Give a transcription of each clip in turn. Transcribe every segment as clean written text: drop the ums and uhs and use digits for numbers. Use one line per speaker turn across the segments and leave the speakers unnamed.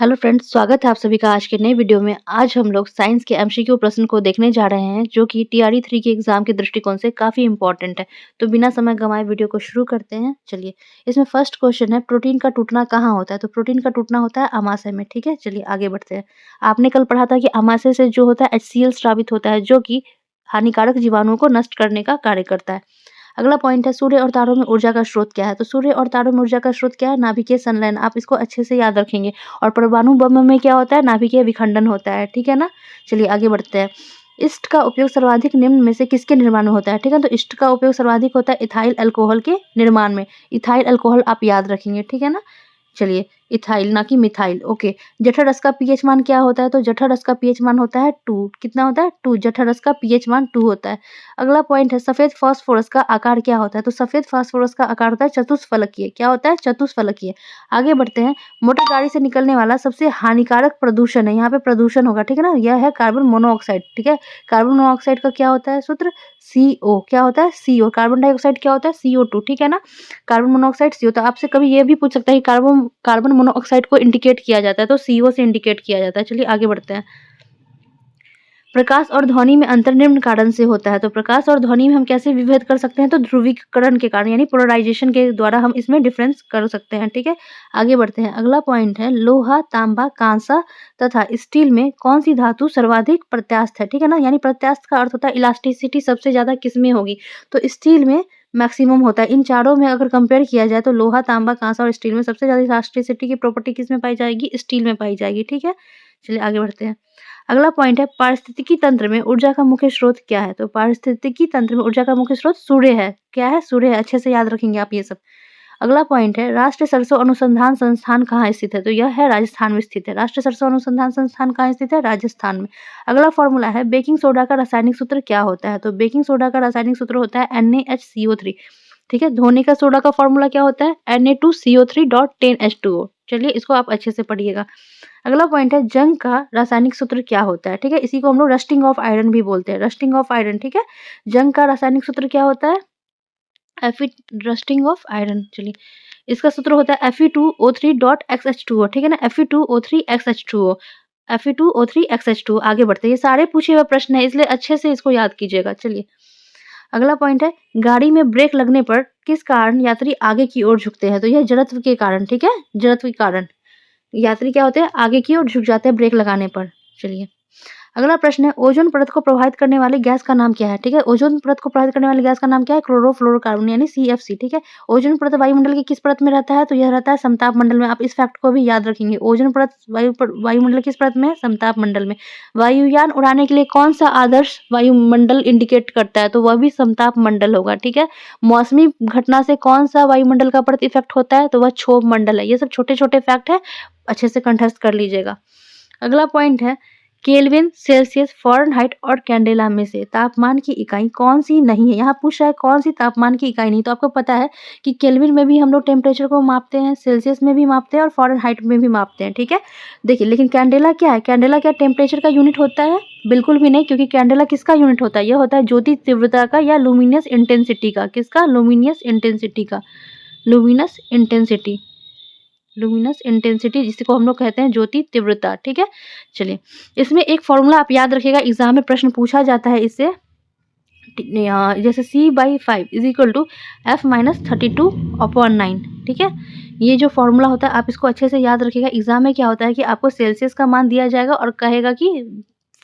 Hello friends, स्वागत है आप सभी का आज के नए वीडियो में। आज हम लोग साइंस के एमसीक्यू प्रश्न को देखने जा रहे हैं जो कि टीआरई 3 के एग्जाम के दृष्टिकोण से काफ़ी इंपॉर्टेंट है। तो बिना समय गंवाए वीडियो को शुरू करते हैं। चलिए, इसमें फर्स्ट क्वेश्चन है, प्रोटीन का टूटना कहाँ होता है? तो प्रोटीन का टूटना होता है अमाशय में। ठीक है, चलिए आगे बढ़ते हैं। आपने कल पढ़ा था कि अमाशय से जो होता है HCl स्रावित होता है, जो कि हानिकारक जीवाणुओं को नष्ट करने का कार्य करता है। अगला पॉइंट है, सूर्य और तारों में ऊर्जा का स्रोत क्या है? तो सूर्य और तारों में ऊर्जा का स्रोत क्या है? नाभिकीय संलयन। आप इसको अच्छे से याद रखेंगे। और परमाणु बम में क्या होता है? नाभिकीय विखंडन होता है। ठीक है ना? चलिए आगे बढ़ते हैं। ईस्ट का उपयोग सर्वाधिक निम्न में से किसके निर्माण में होता है? ठीक है, तो ईस्ट का उपयोग सर्वाधिक होता है इथाइल अल्कोहल के निर्माण में। इथाइल अल्कोहल आप याद रखेंगे। ठीक है ना? चलिए, इथाइल ना कि मिथाइल। ओके। जठर रस का पीएच मान क्या होता है? तो जठर रस का पीएच मान होता है 2। कितना होता है? 2। जठर रस का पीएच मान 2 होता है। अगला पॉइंट है, सफेद फास्फोरस का आकार क्या होता है? तो सफेद फास्फोरस का आकार होता है चतुष्फलकीय। क्या होता है? चतुष्फलकीय। आगे बढ़ते हैं। मोटर गाड़ी से निकलने वाला सबसे हानिकारक प्रदूषण है, यहाँ पे प्रदूषण होगा। ठीक है ना? यह है कार्बन मोनोऑक्साइड। ठीक है, कार्बन मोनोऑक्साइड का क्या होता है सूत्र? CO। क्या होता है? CO। कार्बन डाइऑक्साइड क्या होता है? CO2। ठीक है ना? Carbon monoxide CO। तो आपसे कभी ये भी पूछ सकता है कि कार्बन कार्बन मोनोऑक्साइड को इंडिकेट किया जाता है, तो CO से इंडिकेट किया जाता है। चलिए आगे बढ़ते हैं। प्रकाश और ध्वनि में अंतर निम्न कारण से होता है। तो प्रकाश और ध्वनि में हम कैसे विभेद कर सकते हैं? तो ध्रुवीकरण के कारण, यानी पोलराइजेशन के द्वारा हम इसमें डिफरेंस कर सकते हैं। ठीक है, आगे बढ़ते हैं। अगला पॉइंट है, लोहा, तांबा, कांसा तथा स्टील में कौन सी धातु सर्वाधिक प्रत्यास्थ है? ठीक है ना? यानी प्रत्यास्थ का अर्थ होता है इलास्टिसिटी सबसे ज्यादा किसमें होगी? तो स्टील में मैक्सिमम होता है। इन चारों में अगर कंपेयर किया जाए तो लोहा, तांबा, कांसा और स्टील में सबसे ज्यादा इलास्टिसिटी की प्रॉपर्टी किसमें पाई जाएगी? स्टील में पाई जाएगी। ठीक है, चलिए आगे बढ़ते हैं। अगला पॉइंट है, पारिस्थितिकी तंत्र में ऊर्जा का मुख्य स्रोत क्या है? तो पारिस्थितिकी तंत्र में ऊर्जा का मुख्य स्रोत सूर्य है। क्या है? सूर्य है। अच्छे से याद रखेंगे आप ये सब। अगला पॉइंट है, राष्ट्रीय सरसों अनुसंधान संस्थान कहाँ स्थित है? तो यह है राजस्थान में स्थित है। राष्ट्रीय सरसों अनुसंधान संस्थान कहाँ स्थित है? राजस्थान में। अगला फॉर्मूला है, बेकिंग सोडा का रासायनिक सूत्र क्या होता है? तो बेकिंग सोडा का रासायनिक सूत्र होता है NaHCO3। ठीक है, धोने का सोडा का फॉर्मूला क्या होता है? Na2CO3.10H2O। चलिए इसको आप अच्छे से पढ़िएगा। अगला पॉइंट है, जंग का रासायनिक सूत्र क्या होता है? ठीक है, इसी को हम लोग रस्टिंग ऑफ आयरन भी बोलते हैं। Rusting of iron. ठीक है, जंग का रासायनिक सूत्र क्या होता है? Fe rusting of iron. चलिए, इसका सूत्र होता है Fe2O3.XH2O। ठीक है ना? Fe2O3XH2O। Fe2O3XH2O। आगे बढ़ते हैं। ये सारे पूछे हुए प्रश्न है, इसलिए अच्छे से इसको याद कीजिएगा। चलिए, अगला पॉइंट है, गाड़ी में ब्रेक लगने पर किस कारण यात्री आगे की ओर झुकते हैं? तो यह जड़त्व के कारण। ठीक है, जड़त्व के कारण यात्री क्या होते हैं? आगे की ओर झुक जाते हैं ब्रेक लगाने पर। चलिए, अगला प्रश्न है, ओजोन परत को प्रभावित करने वाली गैस का नाम क्या है? ठीक है, ओजोन परत को प्रभावित करने वाली गैस का नाम क्या है? क्लोरोफ्लोरोकार्बन, यानी CFC। ठीक है, ओजोन परत वायुमंडल की किस परत में रहता है? तो यह रहता है समताप मंडल में। आप इस फैक्ट को भी याद रखेंगे। ओजोन परत वायुमंडल किस परत में है? समताप मंडल में। वायुयान उड़ाने के लिए कौन सा आदर्श वायुमंडल इंडिकेट करता है? तो वह भी समताप मंडल होगा। ठीक है, मौसमी घटना से कौन सा वायुमंडल का परत इफेक्ट होता है? तो वह क्षोभ मंडल है। ये सब छोटे छोटे फैक्ट है, अच्छे से कंठस्थ कर लीजिएगा। अगला पॉइंट है, केल्विन, सेल्सियस, फ़ारेनहाइट और कैंडेला में से तापमान की इकाई कौन सी नहीं है? यहाँ पूछ रहा है कौन सी तापमान की इकाई नहीं। तो आपको पता है कि केल्विन में भी हम लोग टेम्परेचर को मापते हैं, सेल्सियस में भी मापते हैं और फ़ारेनहाइट में भी मापते हैं। ठीक है, देखिए, लेकिन कैंडेला क्या है? कैंडेला क्या टेम्परेचर का यूनिट होता है? बिल्कुल भी नहीं, क्योंकि कैंडेला किसका यूनिट होता है? यह होता है ज्योति तीव्रता का या लुमिनियस इंटेंसिटी का। किसका? लुमिनियस इंटेंसिटी का। लुमिनस इंटेंसिटी, लुमिनस इंटेंसिटी जिसको हम लोग कहते हैं ज्योति तीव्रता। ठीक है, चलिए, इसमें एक फॉर्मूला आप याद रखिएगा, एग्जाम में प्रश्न पूछा जाता है इससे। जैसे C/5 is equal to F-32/9। ठीक है, ये जो फॉर्मूला होता है आप इसको अच्छे से याद रखिएगा। एग्जाम में क्या होता है कि आपको सेल्सियस का मान दिया जाएगा और कहेगा कि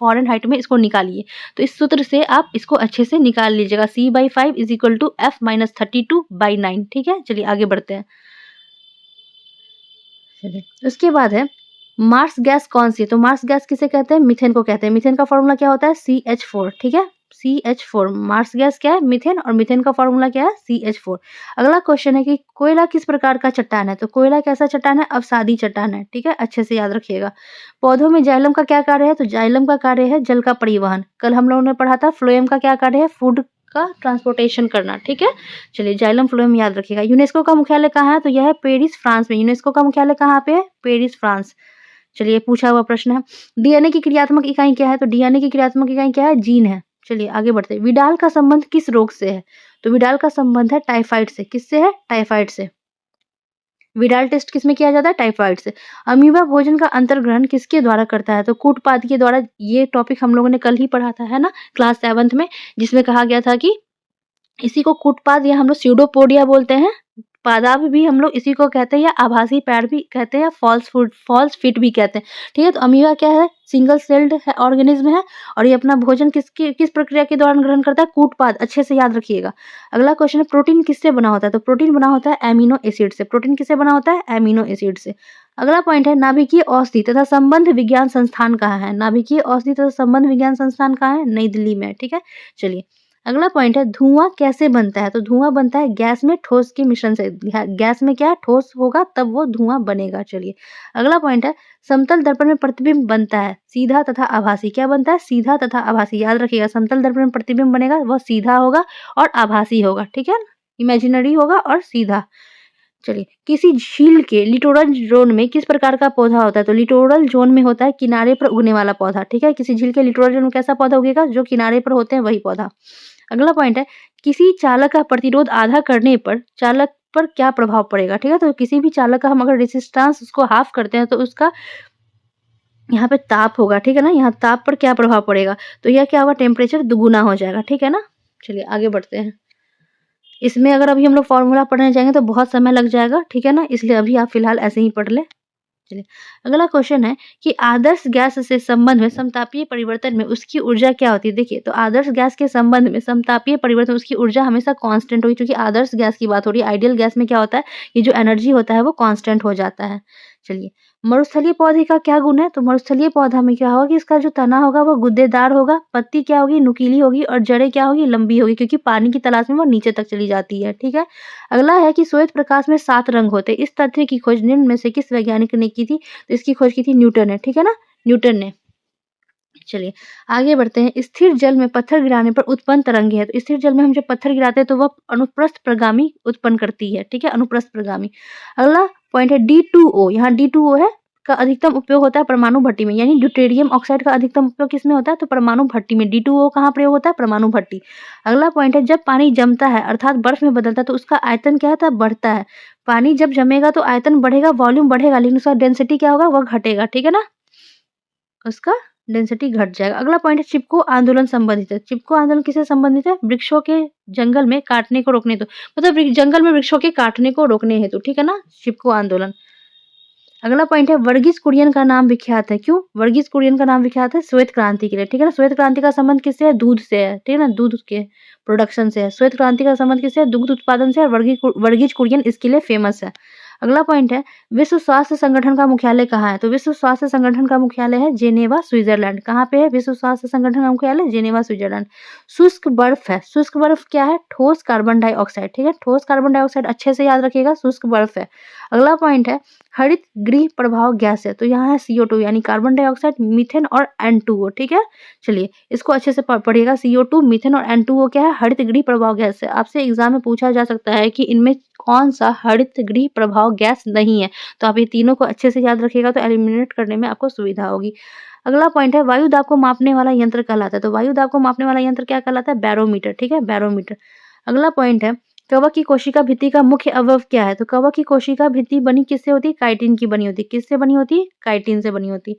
फ़ारेनहाइट में इसको निकालिए। तो इस सूत्र से आप इसको अच्छे से निकाल लीजिएगा। C/5 is equal to F-32/9। ठीक है, चलिए आगे बढ़ते हैं। चलिए, उसके बाद है, मार्स गैस कौन सी है? तो मार्स गैस किसे कहते हैं? मीथेन को कहते हैं। मीथेन का फॉर्मूला क्या होता है? CH4। ठीक है, CH4। मार्स गैस क्या है? मीथेन। और मीथेन का फॉर्मूला क्या है? CH4। अगला क्वेश्चन है कि कोयला किस प्रकार का चट्टान है? तो कोयला कैसा चट्टान है? अवसादी चट्टान है। ठीक है, अच्छे से याद रखिएगा। पौधों में जाइलम का क्या कार्य है? तो जाइलम का कार्य है जल का परिवहन। कल हम लोगों ने पढ़ा था फ्लोएम का क्या कार्य है? फूड का ट्रांसपोर्टेशन करना। ठीक है, चलिए, जाइलम फ्लोएम याद रखिएगा। यूनेस्को का मुख्यालय कहाँ है? तो यह है पेरिस, फ्रांस में। यूनेस्को का मुख्यालय कहाँ पे है? Paris, France. चलिए, पूछा हुआ प्रश्न है, डीएनए की क्रियात्मक इकाई क्या है? तो डीएनए की क्रियात्मक इकाई क्या है? जीन है। चलिए आगे बढ़ते हैं। विडाल का संबंध किस रोग से है? तो विडाल का संबंध है टाइफाइड से। किससे है? टाइफाइड से। विडाल टेस्ट किसमें किया जाता है? टाइफाइड से। अमीबा भोजन का अंतर्ग्रहण किसके द्वारा करता है? तो कूटपाद के द्वारा। ये टॉपिक हम लोगों ने कल ही पढ़ा था, है ना, क्लास 7th में, जिसमें कहा गया था कि इसी को कूटपाद या हम लोग स्यूडोपोडिया बोलते हैं। पादाप भी हम लोग इसी को कहते हैं, या आभासी पैर भी कहते हैं, या फॉल्स फीट भी कहते हैं। ठीक है, तो अमीबा क्या है? सिंगल सेल्ड ऑर्गेनिज्म है, और ये अपना भोजन किस प्रक्रिया के दौरान ग्रहण करता है? कूटपाद। अच्छे से याद रखिएगा। अगला क्वेश्चन है, प्रोटीन किससे बना होता है? तो प्रोटीन बना होता है एमिनो एसिड से। प्रोटीन किससे बना होता है? एमिनो एसिड से। अगला पॉइंट है, नाभिकीय औषधि तथा संबंध विज्ञान संस्थान कहाँ है? नाभिकीय औषधि तथा संबंध विज्ञान संस्थान कहाँ है? नई दिल्ली में। ठीक है, चलिए अगला पॉइंट है, धुआं कैसे बनता है? तो धुआं बनता है गैस में ठोस के मिश्रण से। गैस में क्या है? ठोस होगा तब वो धुआं बनेगा। चलिए अगला पॉइंट है, समतल दर्पण में प्रतिबिंब बनता है सीधा तथा आभासी। क्या बनता है? सीधा तथा आभासी। याद रखिएगा, समतल दर्पण में प्रतिबिंब बनेगा वह सीधा होगा और आभासी होगा। ठीक है, इमेजिनरी होगा और सीधा। चलिए, किसी झील के लिटोरल जोन में किस प्रकार का पौधा होता है? तो लिटोरल जोन में होता है किनारे पर उगने वाला पौधा। ठीक है, किसी झील के लिटोरल जोन में कैसा पौधा उगेगा? जो किनारे पर होते हैं वही पौधा। अगला पॉइंट है, किसी चालक का प्रतिरोध आधा करने पर चालक पर क्या प्रभाव पड़ेगा? ठीक है, तो किसी भी चालक का हम अगर रेजिस्टेंस उसको हाफ करते हैं तो उसका यहाँ पे ताप होगा। ठीक है ना, यहाँ ताप पर क्या प्रभाव पड़ेगा? तो यह क्या होगा? टेम्परेचर दुगुना हो जाएगा। ठीक है ना, चलिए आगे बढ़ते हैं। इसमें अगर अभी हम लोग फॉर्मूला पढ़ने जाएंगे तो बहुत समय लग जाएगा। ठीक है ना, इसलिए अभी आप फिलहाल ऐसे ही पढ़ ले। चलिए अगला क्वेश्चन है कि आदर्श गैस से संबंध में समतापीय परिवर्तन में उसकी ऊर्जा क्या होती है? देखिए, तो आदर्श गैस के संबंध में समतापीय परिवर्तन उसकी ऊर्जा हमेशा कांस्टेंट होगी, क्योंकि आदर्श गैस की बात हो रही है। आइडियल गैस में क्या होता है? ये जो एनर्जी होता है वो कांस्टेंट हो जाता है। चलिए, मरुस्थलीय पौधे का क्या गुण है? तो मरुस्थलीय पौधा में क्या होगा कि इसका जो तना होगा वो गुद्देदार होगा, पत्ती क्या होगी? नुकीली होगी, और जड़ें क्या होगी? लंबी होगी, क्योंकि पानी की तलाश में वो नीचे तक चली जाती है। ठीक है, अगला है कि श्वेत प्रकाश में 7 रंग होते हैं। इस तथ्य की खोज निम्न में से किस वैज्ञानिक ने की थी? तो इसकी खोज की थी न्यूटन ने। ठीक है ना, न्यूटन ने। चलिए आगे बढ़ते हैं। स्थिर जल में पत्थर गिराने पर उत्पन्न तरंगे है। तो स्थिर जल में हम जब पत्थर गिराते हैं तो वह अनुप्रस्थ प्रगामी उत्पन्न करती है। ठीक है, अनुप्रस्थ प्रगामी। अगला पॉइंट है D2O। यहाँ D2O है का अधिकतम उपयोग होता है परमाणु भट्टी में, यानी ड्यूटेरियम ऑक्साइड का अधिकतम उपयोग किसमें होता है? तो परमाणु भट्टी में। D2O कहाँ प्रयोग होता है? परमाणु भट्टी। अगला पॉइंट है, जब पानी जमता है अर्थात बर्फ में बदलता है तो उसका आयतन क्या होता है? बढ़ता है। पानी जब जमेगा तो आयतन बढ़ेगा, वॉल्यूम बढ़ेगा, लेकिन उसका डेंसिटी क्या होगा? वह घटेगा। ठीक है ना, उसका डेंसिटी घट जाएगा। अगला पॉइंट है, चिपको आंदोलन संबंधित है। चिपको आंदोलन किससे संबंधित है? वृक्षों के जंगल में काटने को रोकने हेतु, मतलब जंगल में वृक्षों के काटने को रोकने हेतु। ठीक है ना, चिपको आंदोलन। अगला पॉइंट है, वर्गीज कुरियन का नाम विख्यात है। क्यों वर्गीज कुरियन का नाम विख्यात है? श्वेत क्रांति के लिए। ठीक है ना, श्वेत क्रांति का संबंध किससे है? दूध से है। ठीक है ना, दूध के प्रोडक्शन से है। श्वेत क्रांति का संबंध किससे है? दुग्ध उत्पादन से। और वर्गीज कुरियन इसके लिए फेमस है। अगला पॉइंट है, विश्व स्वास्थ्य संगठन का मुख्यालय कहाँ है? तो विश्व स्वास्थ्य संगठन का मुख्यालय है जेनेवा, स्विट्जरलैंड। कहाँ पे है विश्व स्वास्थ्य संगठन का मुख्यालय? Geneva, Switzerland. शुष्क बर्फ है। शुष्क बर्फ क्या है? ठोस कार्बन डाइऑक्साइड। ठीक है, ठोस कार्बन डाइऑक्साइड अच्छे से याद रखिएगा, शुष्क बर्फ है। अगला पॉइंट है, हरित गृह प्रभाव गैस है। तो यहाँ है CO2 यानी कार्बन डाइऑक्साइड, मीथेन और N2O। ठीक है, चलिए इसको अच्छे से पढ़िएगा। CO2, मीथेन और N2O क्या है? हरित गृह प्रभाव गैस है। आपसे एग्जाम में पूछा जा सकता है कि इनमें कौन सा हरित गृह प्रभाव गैस नहीं है? तो आप ये तीनों को अच्छे से याद रखिएगा तो एलिमिनेट करने में आपको सुविधा होगी। अगला पॉइंट है, वायु दाब को मापने वाला यंत्र कहलाता है। तो वायु दाब को मापने वाला यंत्र क्या कहलाता है? बैरोमीटर। ठीक है, बैरोमीटर। अगला पॉइंट है, कवक की कोशिका भित्ति का मुख्य अवयव क्या है? तो कवक की कोशिका भित्ति बनी किससे होती है? काइटिन की बनी होती है। किससे बनी होती है? काइटिन से बनी होती है।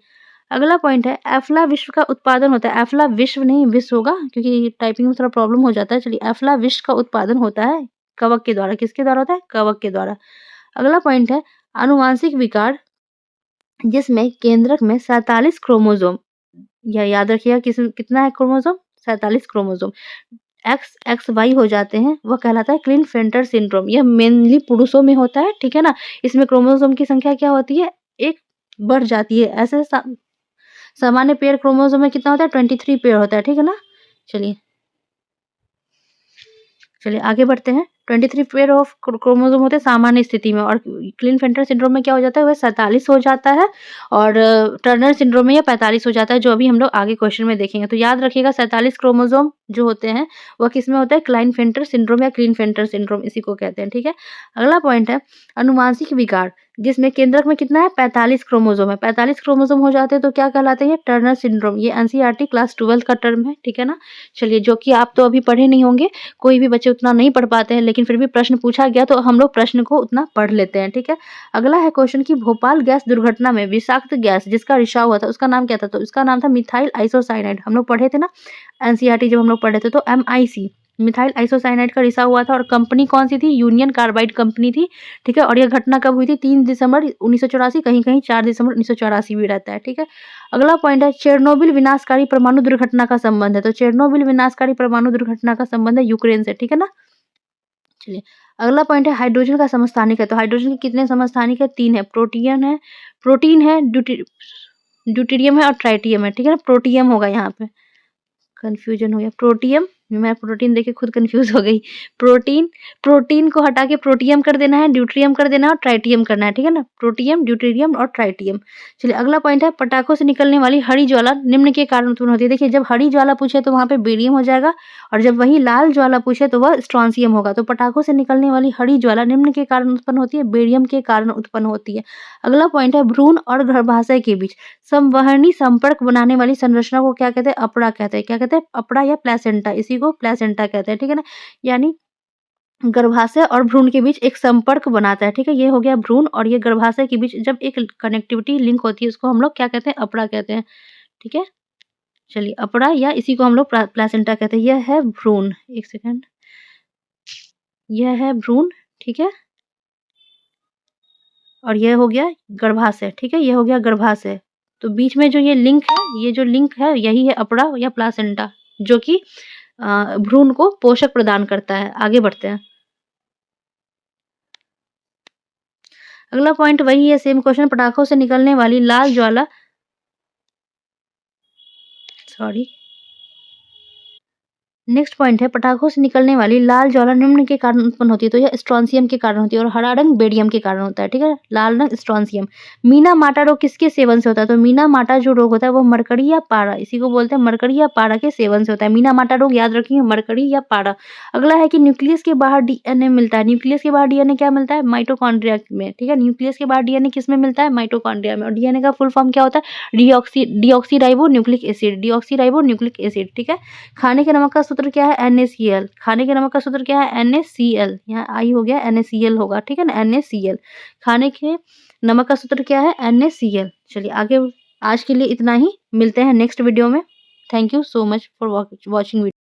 अगला पॉइंट है, एफ्ला विश्व का उत्पादन होता है। एफ्ला विश्व नहीं विश्व होगा, क्योंकि टाइपिंग में थोड़ा प्रॉब्लम हो जाता है। चलिए, एफ्ला विश्व का उत्पादन होता है कवक के द्वारा। किसके द्वारा होता है? कवक के द्वारा। अगला पॉइंट है, आनुवांशिक विकार जिसमें केंद्रक में 47 क्रोमोसोम, या याद रखिएगा कितना है क्रोमोसोम? 47 क्रोमोसोम XXY हो जाते हैं, वह कहलाता है क्लिनफेल्टर सिंड्रोम। यह मेनली पुरुषों में होता है। ठीक है ना, इसमें क्रोमोसोम की संख्या क्या होती है? एक बढ़ जाती है। ऐसे सामान्य पेयर क्रोमोसोम में कितना होता है? 23 पेयर होता है। ठीक है ना, चलिए आगे बढ़ते हैं। 23 पेयर ऑफ क्रोमोसोम होते हैं सामान्य स्थिति में, और क्लिनफेल्टर सिंड्रोम में क्या हो जाता है? वह 47 हो जाता है, और टर्नर सिंड्रोम में यह 45 हो जाता है, जो अभी हम लोग आगे क्वेश्चन में देखेंगे। तो याद रखिएगा, 47 क्रोमोसोम जो होते हैं वह किसमें होता है? क्लाइनफेल्टर सिंड्रोम या क्लिनफेल्टर सिंड्रोम, इसी को कहते हैं। ठीक है, अगला पॉइंट है, अनुवांशिक विकार जिसमें केंद्रक में कितना है? 45 क्रोमोसोम है। 45 क्रोमोसोम हो जाते हैं तो क्या कहलाते हैं? ये टर्नर सिंड्रोम। ये NCERT क्लास 12 का टर्म है। ठीक है ना, चलिए जो कि आप तो अभी पढ़े नहीं होंगे, कोई भी बच्चे उतना नहीं पढ़ पाते हैं, लेकिन लेकिन फिर भी प्रश्न पूछा गया तो हम लोग प्रश्न को उतना पढ़ लेते हैं, ठीक है। अगला है क्वेश्चन कि भोपाल गैस दुर्घटना में विषाक्त गैस जिसका रिसाव हुआ था उसका नाम क्या था? तो इसका नाम था मिथाइल आइसोसाइनाइड। हम लोग पढ़े थे ना एनसीईआरटी जब हम लोग पढ़े थे, तो MIC मिथाइल आइसोसाइनाइड का रिसाव हुआ था। और कंपनी कौन सी थी? यूनियन कार्बाइड कंपनी थी, ठीक है। और यह घटना कब हुई थी? 3 दिसंबर 1984, कहीं-कहीं 4 दिसंबर 1984 भी रहता है, ठीक है। अगला पॉइंट है चेरनोबिल विनाशकारी परमाणु दुर्घटना का संबंध है। तो चेरनोबिल विनाशकारी परमाणु दुर्घटना का संबंध है यूक्रेन से, ठीक है ना। चलिए अगला पॉइंट है हाइड्रोजन का समस्थानिक है। तो हाइड्रोजन के कितने समस्थानिक है? 3 है। प्रोटीन है, ड्यूटेरियम है और ट्राइटियम है, ठीक है ना। प्रोटियम होगा यहाँ पे, कंफ्यूजन हो गया। प्रोटियम, मैं प्रोटीन देख के खुद कंफ्यूज हो गई। प्रोटीन को हटा के प्रोटियम कर देना है, ड्यूट्रियम कर देना है और ट्राइटियम करना है, ठीक है ना। प्रोटियम, ड्यूटेरियम और ट्राइटियम। चलिए अगला पॉइंट है पटाखों से निकलने वाली हरी ज्वाला निम्न के कारण उत्पन्न होती है। देखिए जब हरी ज्वाला पूछे तो वहाँ पे बेरियम हो जाएगा, और जब वही लाल ज्वाला पूछे तो वह स्ट्रॉन्सियम होगा। तो पटाखों से निकलने वाली हरी ज्वाला निम्न के कारण उत्पन्न होती है, बेरियम के कारण उत्पन्न होती है। अगला पॉइंट है भ्रूण और गर्भाशय के बीच संवहनी संपर्क बनाने वाली संरचना को क्या कहते हैं? अपड़ा कहते हैं। क्या कहते हैं? अपड़ा या प्लेसेंटा, इसी को प्लेसेंटा कहते हैं, ठीक है ना। यानी गर्भाशय और भ्रूण के बीच एक संपर्क बनाता है, ठीक है। ये हो गया भ्रूण, और ये गर्भाशय के बीच जब एक कनेक्टिविटी लिंक होती है उसको हम लोग क्या कहते हैं? अपड़ा कहते हैं, ठीक है। चलिए अपड़ा या इसी को हम लोग प्लेसेंटा कहते हैं। यह है भ्रूण, एक सेकंड, यह है भ्रूण, ठीक है। और यह हो गया गर्भाशय, ठीक है। ये हो गया गर्भाशय। तो बीच में जो ये लिंक है, ये जो लिंक है यही है अपड़ा या प्लासेंटा, जो कि भ्रूण को पोषक प्रदान करता है। आगे बढ़ते हैं। अगला पॉइंट वही है, सेम क्वेश्चन, पटाखों से निकलने वाली लाल ज्वाला, सॉरी, नेक्स्ट पॉइंट है पटाखों से निकलने वाली लाल ज्वाला निम्न के कारण उत्पन्न होती है। तो यह स्ट्रॉन्सियम के कारण होती है, और हरा रंग बेरियम के कारण होता है, ठीक है। लाल रंग स्ट्रॉन्सियम। मीना माटा रोग किसके सेवन से होता है? तो मीना माटा जो रोग होता है वो मरकरी या पारा, इसी को बोलते हैं मरकरी या पारा के सेवन से होता है। मीना माटा रोग याद रखिए, मरकरी या पारा। अगला है कि न्यूक्लियस के बाहर डीएनए मिलता है। न्यूक्लियस के बाहर डीएनए क्या मिलता है? माइटोकॉन्ड्रिया में, ठीक है। न्यूक्लियस के बाहर डीएनए किस में मिलता है? माइटोकॉन्ड्रिया में। और डीएनए का फुल फॉर्म क्या होता है? डीऑक्सी राइबो न्यूक्लिक एसिड, ठीक है। खाने के नमक का सूत्र क्या है? NaCl। खाने के नमक का सूत्र क्या है? NaCl। यहाँ आई हो गया, NaCl होगा, ठीक है ना, NaCl। खाने के नमक का सूत्र क्या है? NaCl। चलिए आगे, आज के लिए इतना ही, मिलते हैं नेक्स्ट वीडियो में। Thank you so much for watching video.